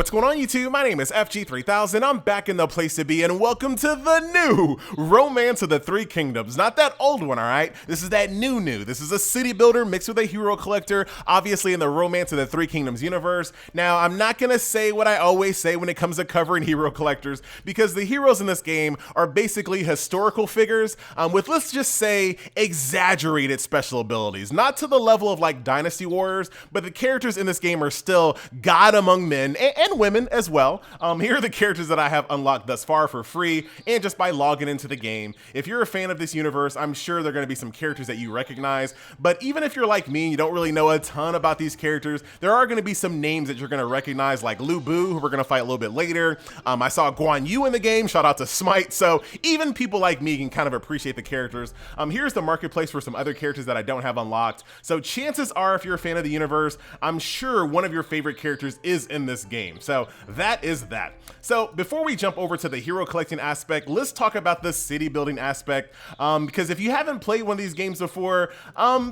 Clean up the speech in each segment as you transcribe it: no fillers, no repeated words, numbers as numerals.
What's going on, YouTube? My name is FG3000. I'm back in the place to be, and welcome to the new Romance of the Three Kingdoms. Not that old one, all right? This is that new. This is a city builder mixed with a hero collector, obviously in the Romance of the Three Kingdoms universe. Now, I'm not gonna say what I always say when it comes to covering hero collectors, because the heroes in this game are basically historical figures with, let's just say, exaggerated special abilities. Not to the level of like Dynasty Warriors, but the characters in this game are still God among men and women as well. Here are the characters that I have unlocked thus far for free and just by logging into the game. If you're a fan of this universe, I'm sure there are going to be some characters that you recognize, but even if you're like me and you don't really know a ton about these characters, there are going to be some names that you're going to recognize, like Lu Bu, who we're going to fight a little bit later. I saw Guan Yu in the game, shout out to Smite, so even people like me can kind of appreciate the characters. Here's the marketplace for some other characters that I don't have unlocked, so chances are if you're a fan of the universe, I'm sure one of your favorite characters is in this game. So that is that. So before we jump over to the hero collecting aspect, let's talk about the city building aspect, because if you haven't played one of these games before,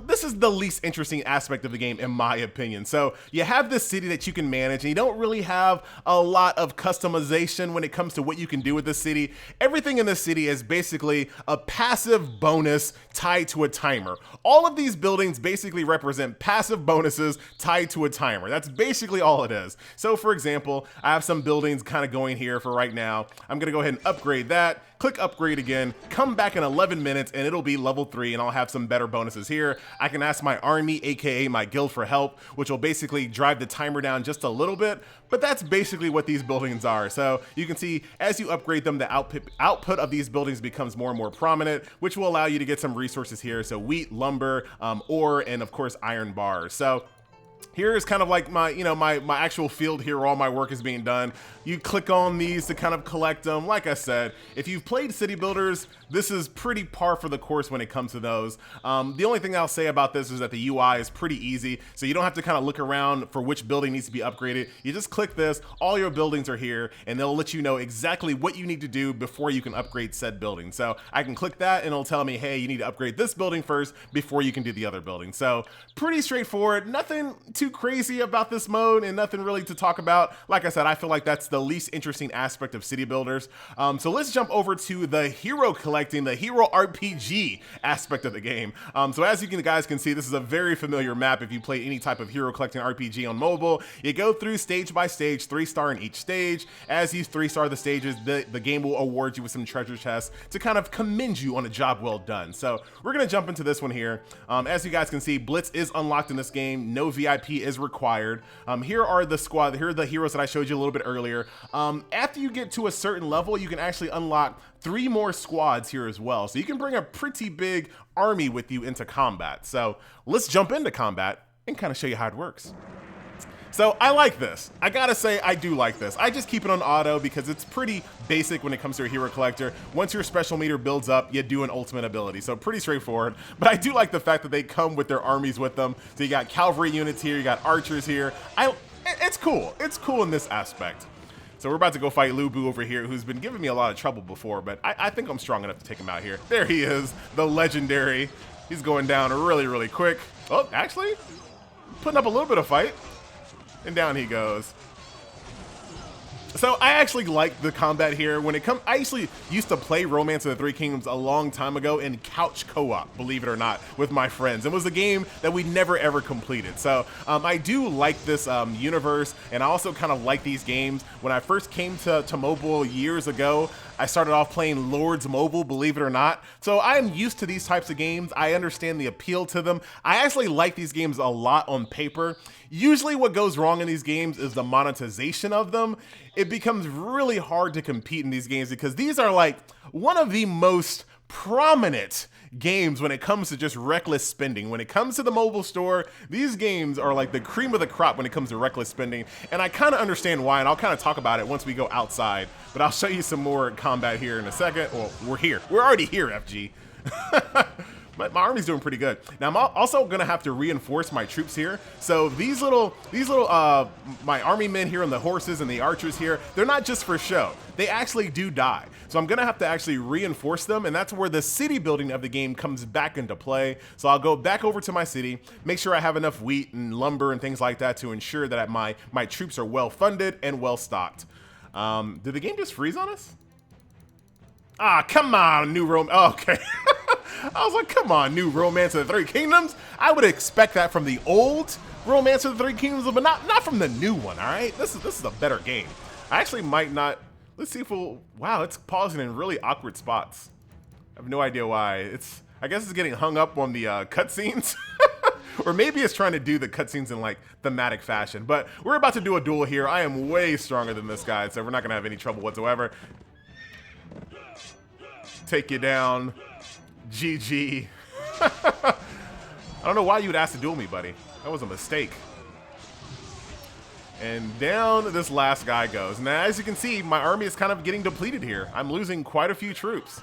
this is the least interesting aspect of the game in my opinion. So you have this city that you can manage and you don't really have a lot of customization when it comes to what you can do with this city. Everything in this city is basically a passive bonus tied to a timer. All of these buildings basically represent passive bonuses tied to a timer. That's basically all it is. So for example, I have some buildings kind of going here for right now. I'm gonna go ahead and upgrade that, click upgrade again, come back in 11 minutes and it'll be level 3 and I'll have some better bonuses here. I can ask my army, aka my guild, for help, which will basically drive the timer down just a little bit, but that's basically what these buildings are. So you can see as you upgrade them, the output of these buildings becomes more and more prominent, which will allow you to get some resources here. So wheat, lumber, ore, and of course iron bars. So here is kind of like my, my actual field here where all my work is being done. You click on these to kind of collect them. Like I said, if you've played city builders, this is pretty par for the course when it comes to those. The only thing I'll say about this is that the UI is pretty easy, so you don't have to kind of look around for which building needs to be upgraded. You just click this, all your buildings are here, and they'll let you know exactly what you need to do before you can upgrade said building. So I can click that and it'll tell me, hey, you need to upgrade this building first before you can do the other building. So pretty straightforward, nothing too crazy about this mode and nothing really to talk about. Like I said, I feel like that's the least interesting aspect of city builders. So let's jump over to the hero collecting, the hero RPG aspect of the game. So as you guys can see, this is a very familiar map if you play any type of hero collecting RPG on mobile. You go through stage by stage, 3-star in each stage. As you 3-star the stages, the game will award you with some treasure chests to kind of commend you on a job well done. So we're gonna jump into this one here. As you guys can see, Blitz is unlocked in this game. No VIP is required. Here are the squad. Here are the heroes that I showed you a little bit earlier. After you get to a certain level, you can actually unlock 3 more squads here as well. So you can bring a pretty big army with you into combat. So let's jump into combat and kind of show you how it works. So I like this. I gotta say, I do like this. I just keep it on auto because it's pretty basic when it comes to a hero collector. Once your special meter builds up, you do an ultimate ability. So pretty straightforward, but I do like the fact that they come with their armies with them. So you got cavalry units here, you got archers here. It's cool. It's cool in this aspect. So we're about to go fight Lu Bu over here, who's been giving me a lot of trouble before, but I think I'm strong enough to take him out here. There he is, the legendary. He's going down really, really quick. Oh, actually, putting up a little bit of fight. And down he goes. So I actually like the combat here. I actually used to play Romance of the Three Kingdoms a long time ago in couch co-op, believe it or not, with my friends. It was a game that we never ever completed. So I do like this universe, and I also kind of like these games. When I first came to mobile years ago, I started off playing Lords Mobile, believe it or not. So I am used to these types of games. I understand the appeal to them. I actually like these games a lot on paper. Usually what goes wrong in these games is the monetization of them. It becomes really hard to compete in these games because these are like one of the most prominent games when it comes to just reckless spending. When it comes to the mobile store, these games are like the cream of the crop when it comes to reckless spending, and I kind of understand why, and I'll kind of talk about it once we go outside, but I'll show you some more combat here in a second. Well, we're already here, FG. my army's doing pretty good. Now I'm also gonna have to reinforce my troops here. So these little my army men here and the horses and the archers here, they're not just for show. They actually do die. So I'm gonna have to actually reinforce them, and that's where the city building of the game comes back into play. So I'll go back over to my city, make sure I have enough wheat and lumber and things like that to ensure that my troops are well funded and well stocked. Did the game just freeze on us? Ah, come on, new Rome. Oh, okay. I was like, come on, new Romance of the Three Kingdoms. I would expect that from the old Romance of the Three Kingdoms, but not from the new one, all right? This is a better game. I actually might not. Let's see if we'll, wow, it's pausing in really awkward spots. I have no idea why. I guess it's getting hung up on the cutscenes. Or maybe it's trying to do the cutscenes in like thematic fashion. But we're about to do a duel here. I am way stronger than this guy, so we're not gonna have any trouble whatsoever. Take you down. GG. I don't know why you would ask to duel me, buddy. That was a mistake. And down this last guy goes. Now, as you can see, my army is kind of getting depleted here. I'm losing quite a few troops.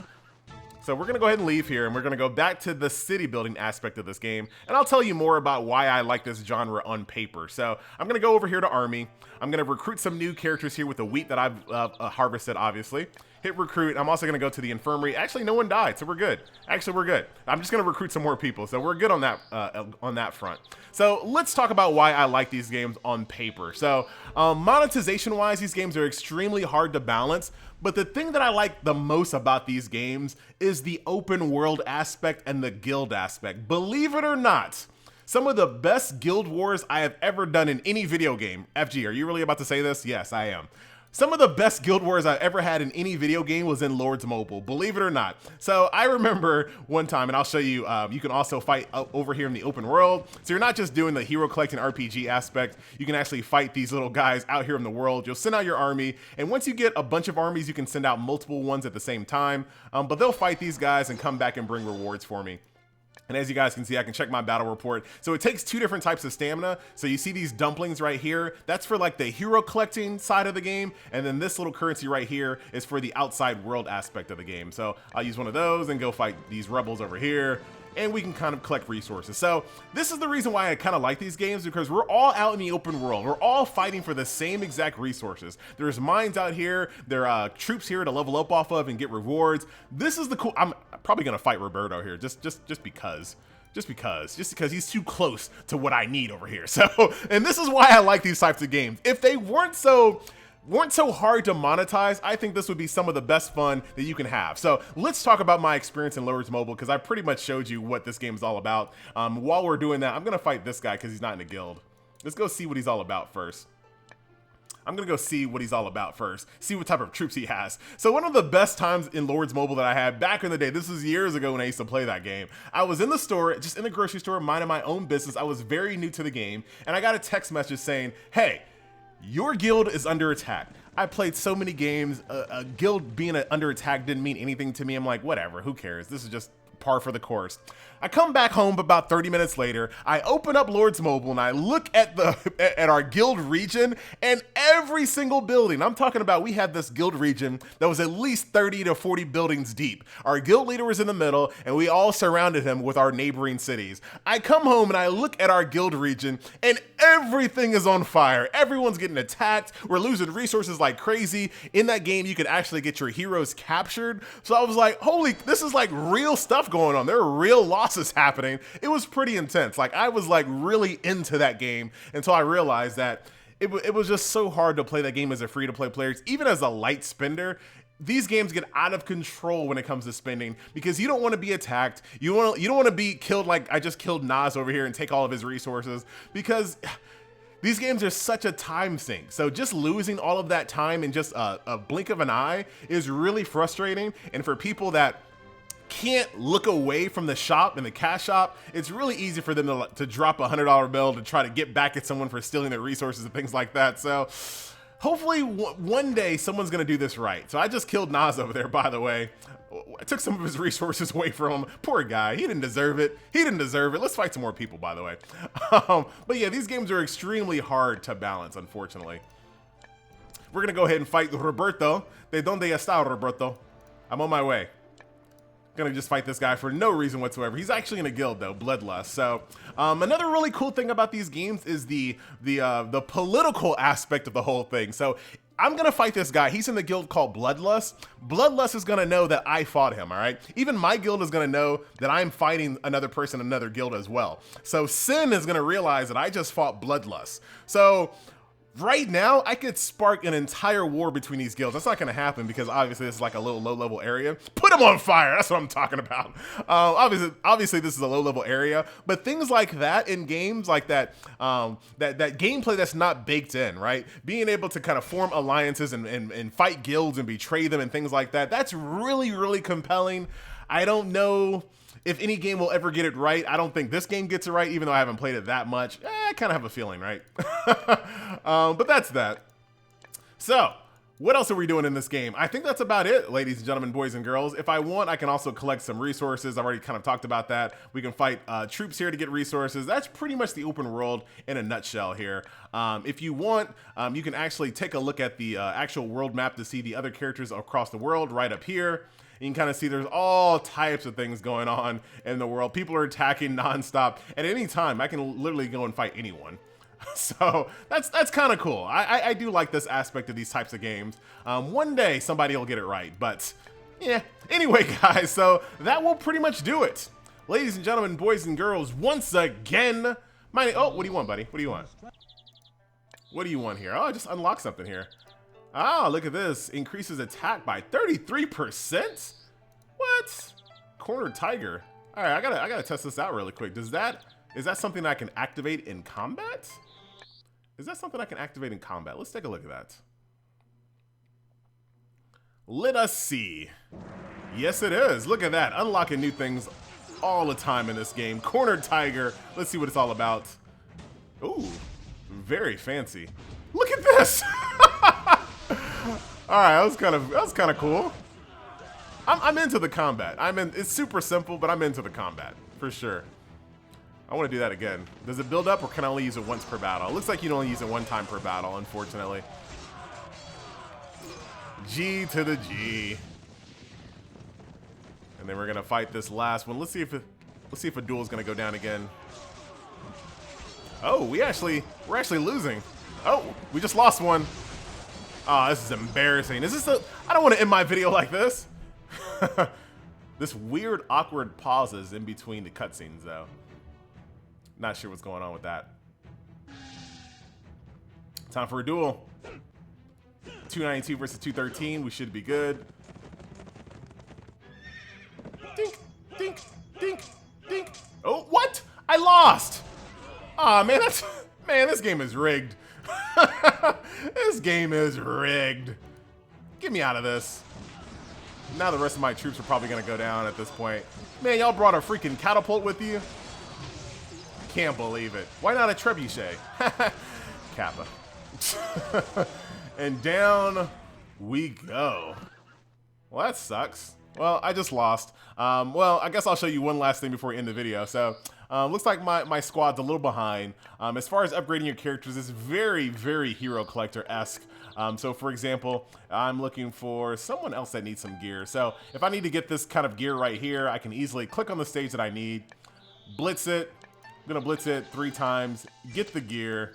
So we're going to go ahead and leave here, and we're going to go back to the city building aspect of this game, and I'll tell you more about why I like this genre on paper. So I'm going to go over here to army. I'm going to recruit some new characters here with the wheat that I've harvested, obviously. Hit recruit. I'm also going to go to the infirmary. Actually, no one died, so we're good. Actually, we're good. I'm just going to recruit some more people, so we're good on that front. So let's talk about why I like these games on paper. So monetization-wise, these games are extremely hard to balance, but the thing that I like the most about these games is the open world aspect and the guild aspect. Believe it or not, some of the best guild wars I have ever done in any video game. FG, are you really about to say this? Yes, I am. Some of the best guild wars I ever had in any video game was in Lords Mobile, believe it or not. So I remember one time, and I'll show you, you can also fight over here in the open world. So you're not just doing the hero collecting RPG aspect, you can actually fight these little guys out here in the world. You'll send out your army, and once you get a bunch of armies, you can send out multiple ones at the same time. But they'll fight these guys and come back and bring rewards for me. And as you guys can see, I can check my battle report. So it takes two different types of stamina. So you see these dumplings right here. That's for like the hero collecting side of the game. And then this little currency right here is for the outside world aspect of the game. So I'll use one of those and go fight these rebels over here. And we can kind of collect resources. So this is the reason why I kind of like these games, because we're all out in the open world. We're all fighting for the same exact resources. There's mines out here. There are troops here to level up off of and get rewards. This is the cool. I'm probably gonna fight Roberto here, just because he's too close to what I need over here. So, and this is why I like these types of games. If they weren't so hard to monetize, I think this would be some of the best fun that you can have. So let's talk about my experience in Lords Mobile, because I pretty much showed you what this game is all about. While we're doing that, I'm gonna fight this guy because he's not in a guild. Let's go see what he's all about first. See what type of troops he has. So one of the best times in Lords Mobile that I had back in the day, this was years ago when I used to play that game. I was in the store, just in the grocery store, minding my own business. I was very new to the game, and I got a text message saying, hey, your guild is under attack. I played so many games, a guild being under attack didn't mean anything to me. I'm like, whatever, who cares? This is just par for the course. I come back home about 30 minutes later. I open up Lords Mobile and I look at our guild region, and every single building, I'm talking about, we had this guild region that was at least 30 to 40 buildings deep. Our guild leader was in the middle, and we all surrounded him with our neighboring cities. I come home and I look at our guild region, and everything is on fire. Everyone's getting attacked. We're losing resources like crazy. In that game, you could actually get your heroes captured. So I was like, holy, this is like real stuff going on. There are real losses happening. It was pretty intense. Like, I was like really into that game until I realized that it was just so hard to play that game as a free-to-play player. Even as a light spender, these games get out of control when it comes to spending, because you don't want to be attacked. You don't want to be killed like I just killed Nas over here and take all of his resources, because these games are such a time sink. So just losing all of that time in just a blink of an eye is really frustrating. And for people that can't look away from the shop and the cash shop, it's really easy for them to drop a $100 bill to try to get back at someone for stealing their resources and things like that. So hopefully one day someone's gonna do this right. So I just killed Nas over there, by the way. I took some of his resources away from him. Poor guy, he didn't deserve it. Let's fight some more people, by the way. But yeah, these games are extremely hard to balance, unfortunately. We're gonna go ahead and fight Roberto. ¿De dónde está Roberto? I'm on my way. Gonna just fight this guy for no reason whatsoever. He's actually in a guild though, Bloodlust. So another really cool thing about these games is the political aspect of the whole thing. So I'm gonna fight this guy. He's in the guild called Bloodlust. Bloodlust is gonna know that I fought him, all right? Even my guild is gonna know that I'm fighting another person in another guild as well. So Sin is gonna realize that I just fought Bloodlust. So right now, I could spark an entire war between these guilds. That's not going to happen because obviously this is like a little low-level area. Put them on fire. That's what I'm talking about. Obviously, this is a low-level area, but things like that in games like that, that gameplay that's not baked in, right? Being able to kind of form alliances and fight guilds and betray them and things like that, that's really, really compelling. I don't know if any game will ever get it right. I don't think this game gets it right, even though I haven't played it that much. I kind of have a feeling, right? But that's that. So, what else are we doing in this game? I think that's about it, ladies and gentlemen, boys and girls. If I want, I can also collect some resources. I've already kind of talked about that. We can fight troops here to get resources. That's pretty much the open world in a nutshell here. If you want, you can actually take a look at the actual world map to see the other characters across the world right up here. You can kind of see there's all types of things going on in the world. People are attacking nonstop. At any time, I can literally go and fight anyone. So that's kind of cool. I do like this aspect of these types of games. One day somebody will get it right, but yeah. Anyway, guys, so that will pretty much do it. Ladies and gentlemen, boys and girls, once again, oh, what do you want, buddy? What do you want? What do you want here? Oh, I just unlocked something here. Ah, look at this. Increases attack by 33%? What? Corner tiger. All right, I gotta test this out really quick. Is that something I can activate in combat? Is that something I can activate in combat? Let's take a look at that. Let us see. Yes, it is. Look at that. Unlocking new things all the time in this game. Corner tiger. Let's see what it's all about. Ooh, very fancy. Look at this. All right, that was kind of cool. I'm into the combat. It's super simple, but I'm into the combat for sure. I want to do that again. Does it build up, or can I only use it once per battle? It looks like you can only use it one time per battle, unfortunately. G to the G. And then we're gonna fight this last one. Let's see if a duel is gonna go down again. Oh, we're actually losing. Oh, we just lost one. Oh, this is embarrassing. I don't want to end my video like this. This weird, awkward pauses in between the cutscenes, though. Not sure what's going on with that. Time for a duel. 292 versus 213. We should be good. Dink, dink, dink, dink. Oh, what? I lost. Aw, man, man, this game is rigged. This game is rigged. Get me out of this. Now the rest of my troops are probably gonna go down at this point. Man, y'all brought a freaking catapult with you? Can't believe it. Why not a trebuchet? Kappa. And down we go. Well, that sucks. Well, I just lost. Well, I guess I'll show you one last thing before we end the video. So, looks like my squad's a little behind. As far as upgrading your characters, it's very, very hero collector-esque. So, for example, I'm looking for someone else that needs some gear. So, if I need to get this kind of gear right here, I can easily click on the stage that I need, blitz it. I'm gonna blitz it 3 times, get the gear,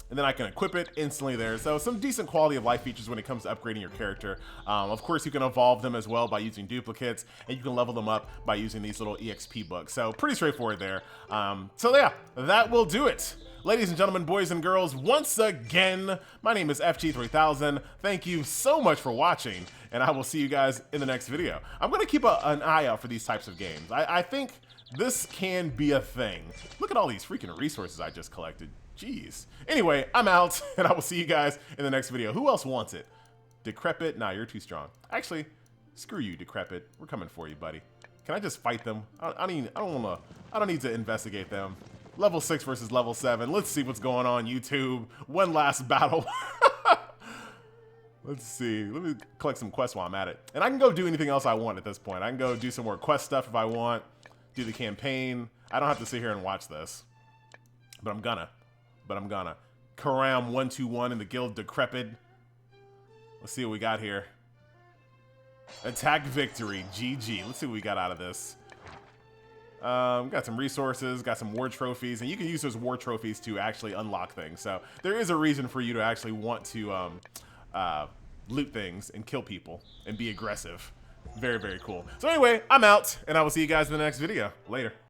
and then I can equip it instantly there. So some decent quality of life features when it comes to upgrading your character. Of course, you can evolve them as well by using duplicates, and you can level them up by using these little EXP books. So pretty straightforward there. So yeah, that will do it. Ladies and gentlemen, boys and girls, once again, my name is FG3000. Thank you so much for watching, and I will see you guys in the next video. I'm gonna keep an eye out for these types of games. I think this can be a thing. Look at all these freaking resources I just collected. Jeez. Anyway, I'm out, and I will see you guys in the next video. Who else wants it? Decrepit? Nah, you're too strong. Actually, screw you, Decrepit. We're coming for you, buddy. Can I just fight them? I don't need to investigate them. Level 6 versus level 7. Let's see what's going on, YouTube. One last battle. Let's see. Let me collect some quests while I'm at it. And I can go do anything else I want at this point. I can go do some more quest stuff if I want. Do the campaign. I don't have to sit here and watch this. But I'm gonna. Karam 121 in the guild Decrepit. Let's see what we got here. Attack victory. GG. Let's see what we got out of this. Got some resources, got some war trophies, and you can use those war trophies to actually unlock things. So there is a reason for you to actually want to loot things and kill people and be aggressive. Very, very cool. So anyway, I'm out, and I will see you guys in the next video. Later.